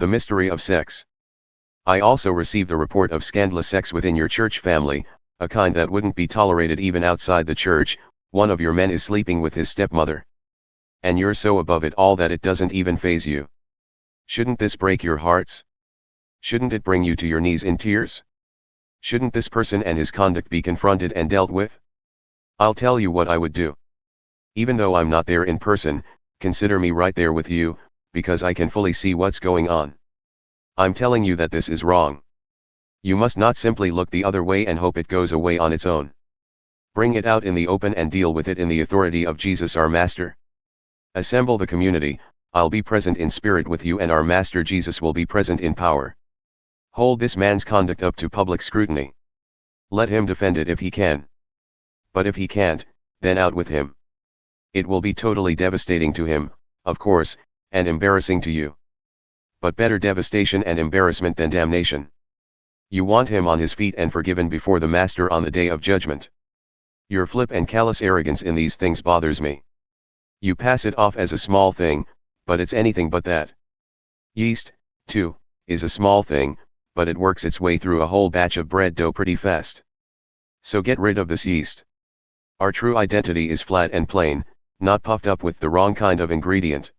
The mystery of sex. I also received a report of scandalous sex within your church family, a kind that wouldn't be tolerated even outside the church. One of your men is sleeping with his stepmother. And you're so above it all that it doesn't even faze you. Shouldn't this break your hearts? Shouldn't it bring you to your knees in tears? Shouldn't this person and his conduct be confronted and dealt with? I'll tell you what I would do. Even though I'm not there in person, consider me right there with you, because I can fully see what's going on. I'm telling you that this is wrong. You must not simply look the other way and hope it goes away on its own. Bring it out in the open and deal with it in the authority of Jesus our Master. Assemble the community. I'll be present in spirit with you, and our Master Jesus will be present in power. Hold this man's conduct up to public scrutiny. Let him defend it if he can. But if he can't, then out with him. It will be totally devastating to him, of course, and embarrassing to you. But better devastation and embarrassment than damnation. You want him on his feet and forgiven before the Master on the day of judgment. Your flip and callous arrogance in these things bothers me. You pass it off as a small thing, but it's anything but that. Yeast, too, is a small thing, but it works its way through a whole batch of bread dough pretty fast. So get rid of this yeast. Our true identity is flat and plain, not puffed up with the wrong kind of ingredient.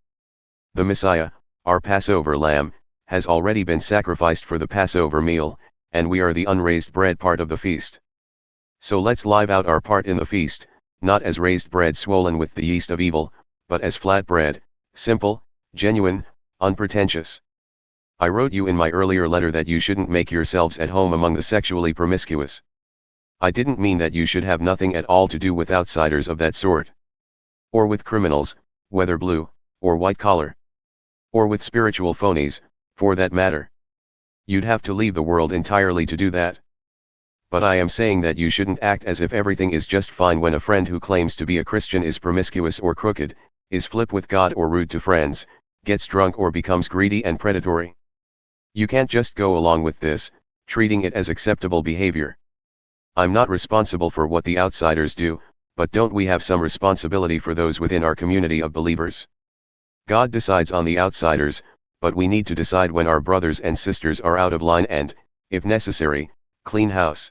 The Messiah, our Passover Lamb, has already been sacrificed for the Passover meal, and we are the unraised bread part of the feast. So let's live out our part in the feast, not as raised bread swollen with the yeast of evil, but as flat bread, simple, genuine, unpretentious. I wrote you in my earlier letter that you shouldn't make yourselves at home among the sexually promiscuous. I didn't mean that you should have nothing at all to do with outsiders of that sort. Or with criminals, whether blue, or white collar. Or with spiritual phonies, for that matter. You'd have to leave the world entirely to do that. But I am saying that you shouldn't act as if everything is just fine when a friend who claims to be a Christian is promiscuous or crooked, is flip with God or rude to friends, gets drunk or becomes greedy and predatory. You can't just go along with this, treating it as acceptable behavior. I'm not responsible for what the outsiders do, but don't we have some responsibility for those within our community of believers? God decides on the outsiders, but we need to decide when our brothers and sisters are out of line and, if necessary, clean house.